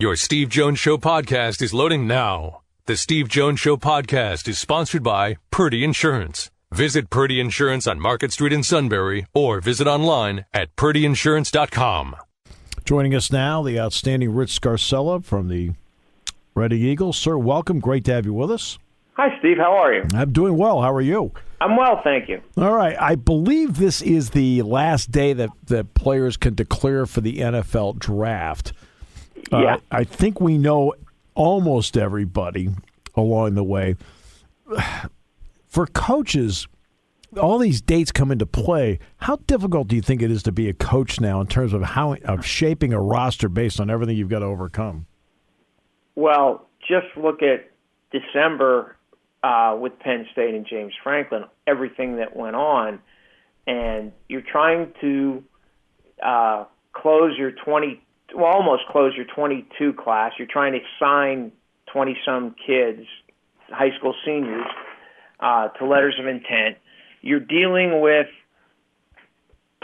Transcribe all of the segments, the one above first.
Your Steve Jones Show podcast is loading now. The Steve Jones Show podcast is sponsored by Purdy Insurance. Visit Purdy Insurance on Market Street in Sunbury or visit online at purdyinsurance.com. Joining us now, the outstanding Rich Scarcella from the Reading Eagles. Sir, welcome. Great to have you with us. Hi, Steve. How are you? I'm doing well. How are you? I'm well, thank you. All right. I believe this is the last day that players can declare for the NFL draft. Yeah. I think we know almost everybody along the way. For coaches, all these dates come into play. How difficult do you think it is to be a coach now in terms of shaping a roster based on everything you've got to overcome? Well, just look at December with Penn State and James Franklin, everything that went on, and you're trying to almost close your 22 class. You're trying to sign 20-some kids, high school seniors, to letters of intent. You're dealing with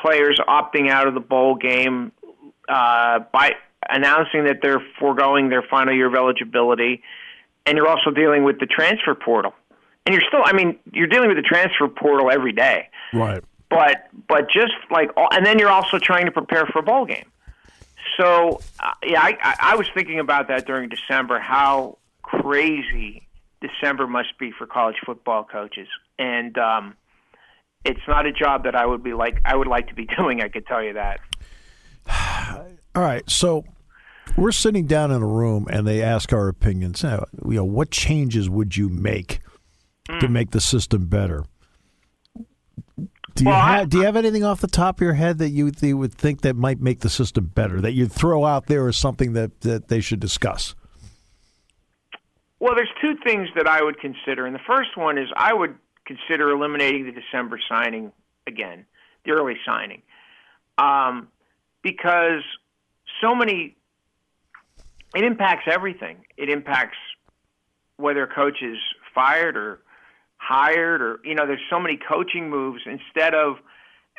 players opting out of the bowl game by announcing that they're foregoing their final year of eligibility, and you're also dealing with the transfer portal. And you're dealing with the transfer portal every day. Right. But just like, and then you're also trying to prepare for a bowl game. So, I was thinking about that during December, how crazy December must be for college football coaches. And it's not a job that I would like to be doing, I could tell you that. All right, so we're sitting down in a room, and they ask our opinions. What changes would you make to make the system better? Do you have anything off the top of your head that you would think that might make the system better, that you'd throw out there as something that they should discuss? Well, there's two things that I would consider, and the first one is I would consider eliminating the December signing again, the early signing, because it impacts everything. It impacts whether a coach is fired or hired, or there's so many coaching moves instead of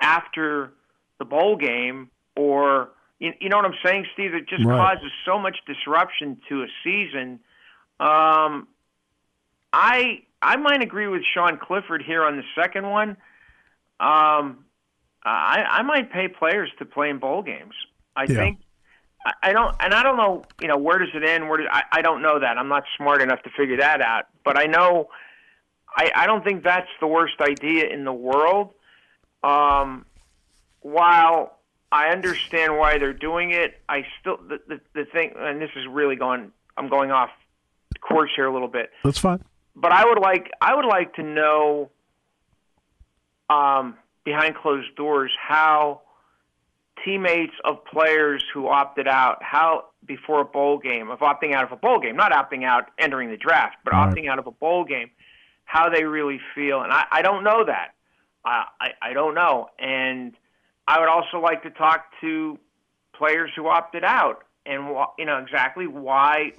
after the bowl game, or you know what I'm saying, Steve? It just causes so much disruption to a season. I might agree with Sean Clifford here on the second one. I might pay players to play in bowl games. I think I don't know. Where does it end? I don't know that. I'm not smart enough to figure that out. But I know. I don't think that's the worst idea in the world. While I understand why they're doing it, I still the thing, and this is really I'm going off course here a little bit. That's fine. But I would like to know behind closed doors how teammates of players who opted out, before a bowl game, of opting out of a bowl game, not opting out entering the draft, but opting out of a bowl game, how they really feel. And I don't know that. I don't know. And I would also like to talk to players who opted out and exactly why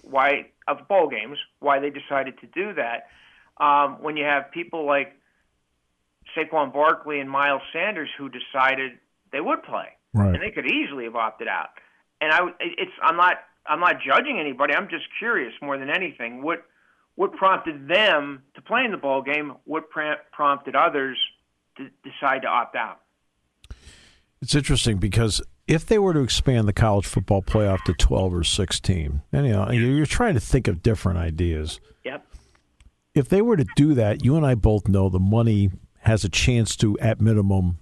of bowl games, why they decided to do that. When you have people like Saquon Barkley and Miles Sanders who decided they would play, and they could easily have opted out. And I'm not judging anybody. I'm just curious more than anything. What prompted them to play in the bowl game? What prompted others to decide to opt out? It's interesting because if they were to expand the college football playoff to 12 or 16, and you're trying to think of different ideas. Yep. If they were to do that, you and I both know the money has a chance to, at minimum,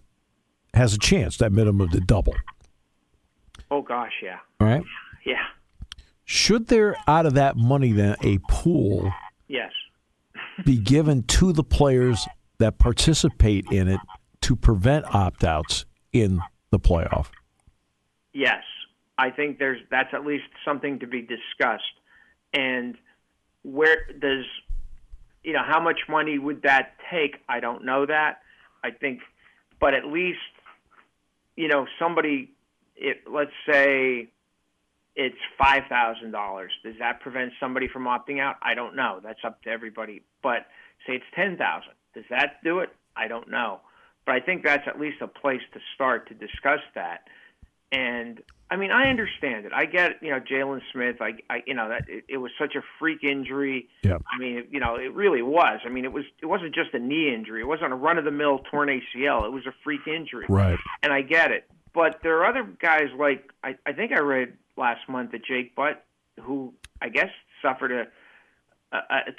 to double. Oh gosh, yeah. All right. Yeah. Should there, out of that money, then a pool? Yes. be given to the players that participate in it to prevent opt-outs in the playoff? Yes. I think that's at least something to be discussed. And where does, how much money would that take? I don't know that. I think, but at least, let's say it's $5,000. Does that prevent somebody from opting out? I don't know. That's up to everybody. But say it's $10,000. Does that do it? I don't know. But I think that's at least a place to start to discuss that. And I mean, I understand it. I get it. Jalen Smith. That it was such a freak injury. Yeah. I mean, it really was. I mean, it wasn't just a knee injury. It wasn't a run-of-the-mill torn ACL. It was a freak injury. Right. And I get it. But there are other guys like I think I read last month that Jake Butt, who I guess suffered a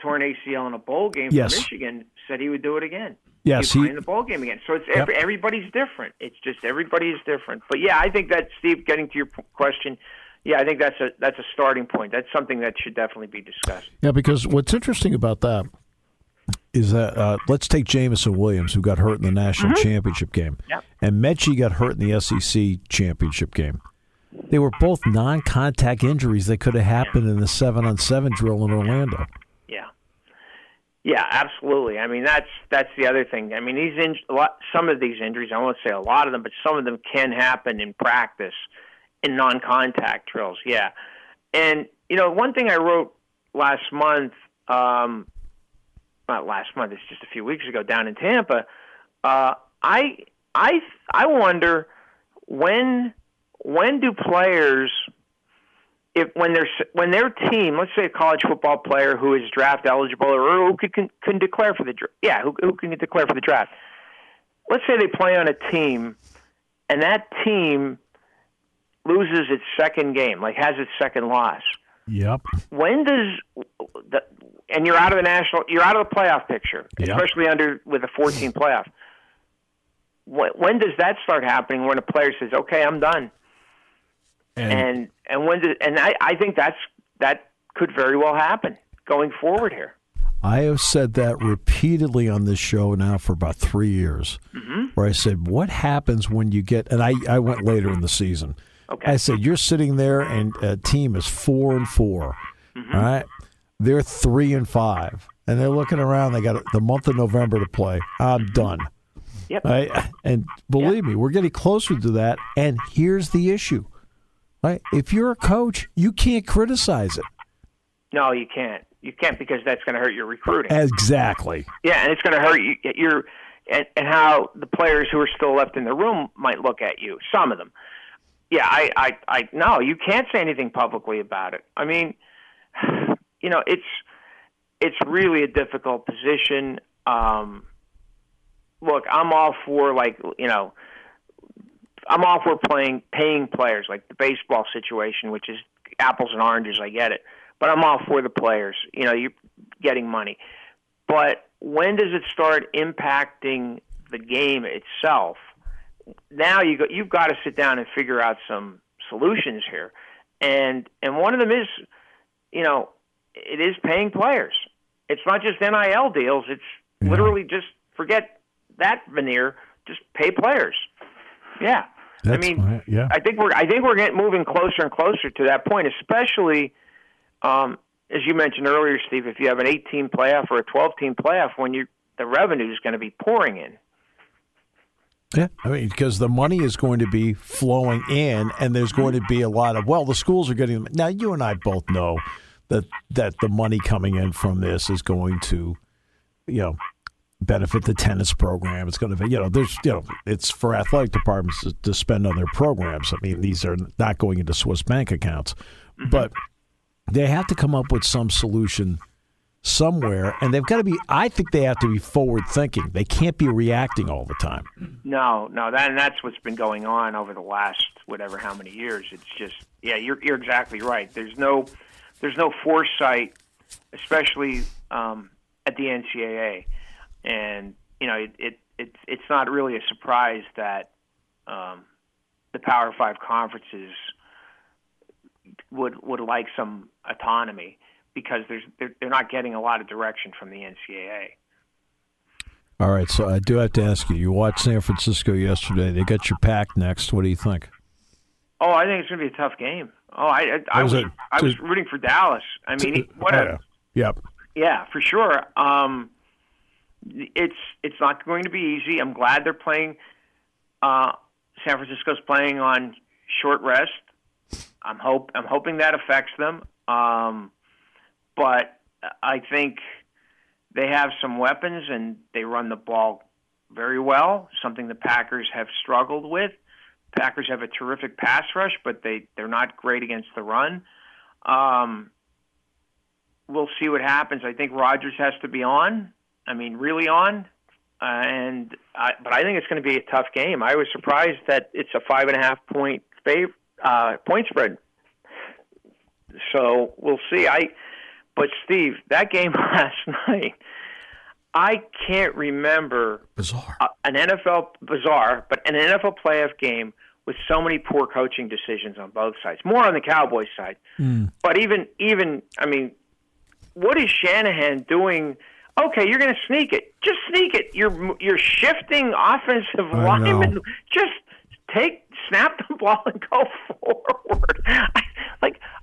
torn ACL in a bowl game for Michigan, said he would do it again. Yes, he in the bowl game again. So it's everybody's different. It's just everybody is different. But yeah, I think that, Steve, getting to your question, I think that's a starting point. That's something that should definitely be discussed. Yeah, because what's interesting about that is that let's take Jamison Williams, who got hurt in the national championship game, and Mechie got hurt in the SEC championship game. They were both non-contact injuries that could have happened in the 7-on-7 drill in Orlando. Yeah, absolutely. I mean, that's the other thing. I mean, some of these injuries, I won't say a lot of them, but some of them can happen in practice in non-contact drills. Yeah. And, one thing I wrote last month, not last month, it's just a few weeks ago down in Tampa, I wonder when do players – when their team, let's say a college football player who is draft eligible or who can declare for the who can declare for the draft. Let's say they play on a team, and that team loses its second game, like has its second loss. Yep. When does and you're out of the playoff picture, especially with a 14 playoff. When does that start happening? When a player says, "Okay, I'm done." And I think that could very well happen going forward here. I have said that repeatedly on this show now for about 3 years, where I said, what happens when you get – and I went later in the season. Okay. I said, you're sitting there and a team is 4-4, all right? They're 3-5, and they're looking around. They got the month of November to play. I'm done. Yep. Right? And believe me, we're getting closer to that, and here's the issue. Right? If you're a coach, you can't criticize it. No, you can't. You can't because that's going to hurt your recruiting. Exactly. Yeah, and it's going to hurt you. And how the players who are still left in the room might look at you. Some of them. Yeah, I no, you can't say anything publicly about it. I mean, it's really a difficult position. Look, I'm all for I'm all for paying players, like the baseball situation, which is apples and oranges. I get it, but I'm all for the players. You're getting money, but when does it start impacting the game itself? Now you've got to sit down and figure out some solutions here, and one of them is, it is paying players. It's not just NIL deals. It's literally just forget that veneer. Just pay players. Yeah. I think we're moving closer and closer to that point, especially as you mentioned earlier, Steve. If you have an 18 playoff or a 12-team playoff, the revenue is going to be pouring in. Yeah, I mean, because the money is going to be flowing in, and there's going to be a lot of the schools are getting. Now, you and I both know that the money coming in from this is going to, benefit the tennis program. It's going to be, it's for athletic departments to spend on their programs. I mean, these are not going into Swiss bank accounts, but they have to come up with some solution somewhere, and they've got to be. I think they have to be forward thinking. They can't be reacting all the time. No, that's what's been going on over the last how many years. It's just, you're exactly right. There's no foresight, especially at the NCAA. And it's not really a surprise that the Power 5 conferences would like some autonomy because they're not getting a lot of direction from the NCAA. All right, so I do have to ask you. You watched San Francisco yesterday. They got your pack next. What do you think? Oh, I think it's going to be a tough game. Oh, I was rooting for Dallas. I mean, yeah, for sure. It's not going to be easy. I'm glad they're playing. San Francisco's playing on short rest. I'm hoping that affects them. But I think they have some weapons and they run the ball very well. Something the Packers have struggled with. Packers have a terrific pass rush, but they're not great against the run. We'll see what happens. I think Rodgers has to be on. I mean, really on. But I think it's going to be a tough game. I was surprised that it's a 5.5 point point spread. So we'll see. But Steve, that game last night, I can't remember an NFL playoff game with so many poor coaching decisions on both sides. More on the Cowboys side, but even I mean, what is Shanahan doing? Okay, you're going to sneak it. Just sneak it. You're shifting offensive linemen. Just snap the ball and go forward.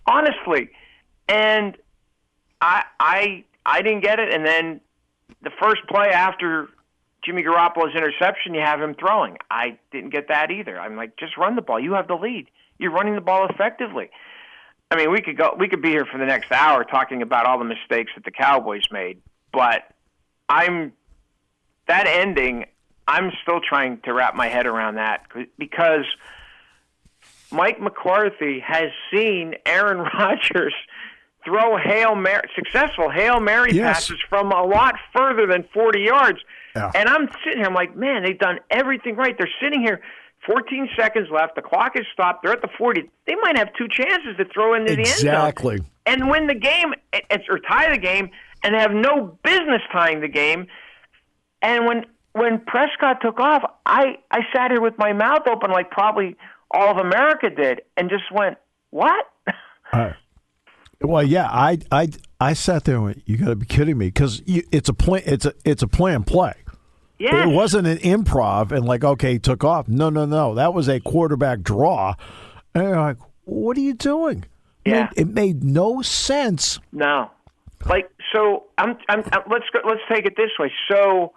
Honestly, and I didn't get it. And then the first play after Jimmy Garoppolo's interception, you have him throwing. I didn't get that either. I'm like, just run the ball. You have the lead. You're running the ball effectively. I mean, we could be here for the next hour talking about all the mistakes that the Cowboys made, but that ending, I'm still trying to wrap my head around that because Mike McCarthy has seen Aaron Rodgers throw successful Hail Mary passes from a lot further than 40 yards. Yeah. And I'm sitting here, I'm like, man, they've done everything right. They're sitting here, 14 seconds left. The clock is stopped. They're at the 40. They might have two chances to throw into the end zone. Exactly. And win the game or tie the game and have no business tying the game. And when Prescott took off, I sat here with my mouth open like probably all of America did and just went, what? Well, yeah, I sat there and went, you got to be kidding me, because it's a planned play. Yeah, it wasn't an improv and like, okay, he took off. No, that was a quarterback draw. And you're like, what are you doing? Yeah, it made no sense. No, so let's take it this way. So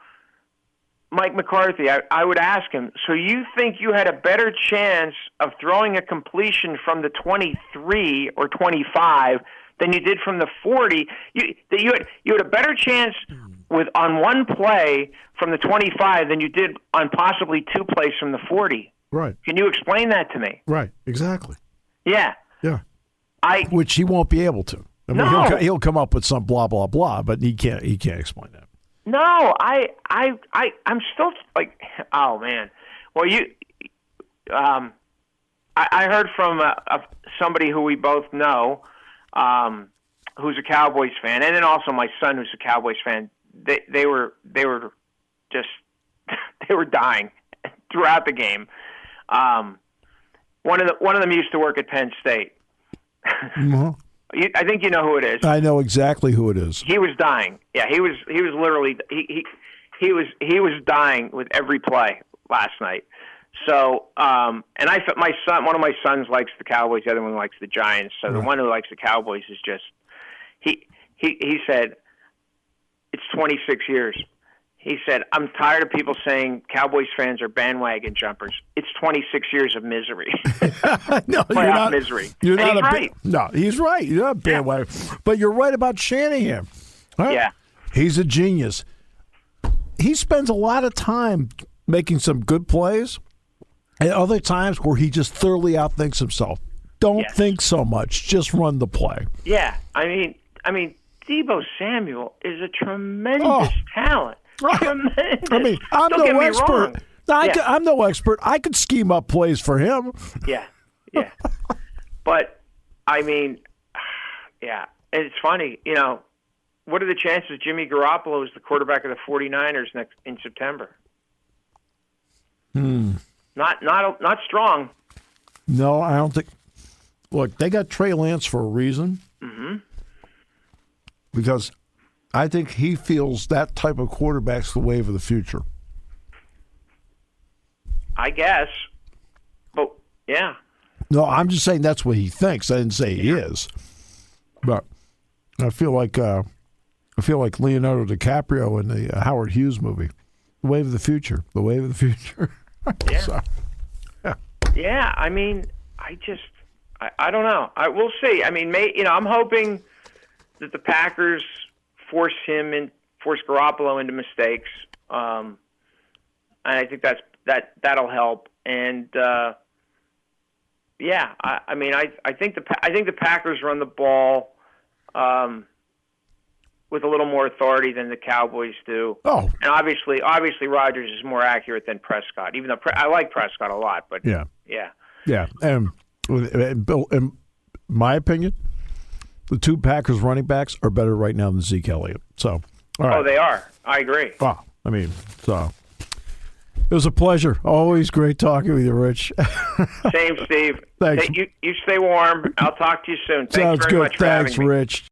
Mike McCarthy, I would ask him, so you think you had a better chance of throwing a completion from the 23 or 25 than you did from the 40? You had a better chance on one play from the 25 than you did on possibly two plays from the 40. Right. Can you explain that to me? Right. Exactly. Yeah. Yeah. Which he won't be able to. I mean, no. he'll come up with some blah blah blah, but he can't explain that. No, I'm still like, oh man. Well, I heard from somebody who we both know, who's a Cowboys fan, and then also my son, who's a Cowboys fan. They were just they were dying throughout the game. One of them used to work at Penn State. Mm-hmm. I think you know who it is. I know exactly who it is. He was dying. Yeah, he was literally he was dying with every play last night. So, and one of my sons likes the Cowboys, the other one likes the Giants. So the one who likes the Cowboys is just he said it's 26 years. He said, I'm tired of people saying Cowboys fans are bandwagon jumpers. It's 26 years of misery. No, playoff misery. You're and not he's right. No, he's right. You're not bandwagon. Yeah. But you're right about Shanahan. Right? Yeah. He's a genius. He spends a lot of time making some good plays, and other times where he just thoroughly outthinks himself. Don't think so much. Just run the play. Yeah. I mean, Deebo Samuel is a tremendous talent. Tremendous. I mean, I'm no expert. I'm no expert. I could scheme up plays for him. Yeah. But, I mean, yeah. And it's funny, what are the chances Jimmy Garoppolo is the quarterback of the 49ers in September? Not strong. No, I don't think. Look, they got Trey Lance for a reason. Mm-hmm. Because I think he feels that type of quarterback's the wave of the future. I guess. But, yeah. No, I'm just saying that's what he thinks. I didn't say he is. But I feel like Leonardo DiCaprio in the Howard Hughes movie. The wave of the future. The wave of the future. Yeah. So, yeah. Yeah, I mean, I don't know. We'll see. I mean, I'm hoping that the Packers force Garoppolo into mistakes, and I think that'll help. And Yeah, I mean, I think the Packers run the ball with a little more authority than the Cowboys do. Oh, and obviously Rodgers is more accurate than Prescott. Even though I like Prescott a lot, but yeah. Yeah. And Bill, in my opinion, the two Packers running backs are better right now than Zeke Elliott. So, all right. Oh, they are. I agree. Wow. I mean, so it was a pleasure. Always great talking with you, Rich. Same, Steve. Thanks. You stay warm. I'll talk to you soon. Thanks Sounds very good. much for having Thanks, me. Rich.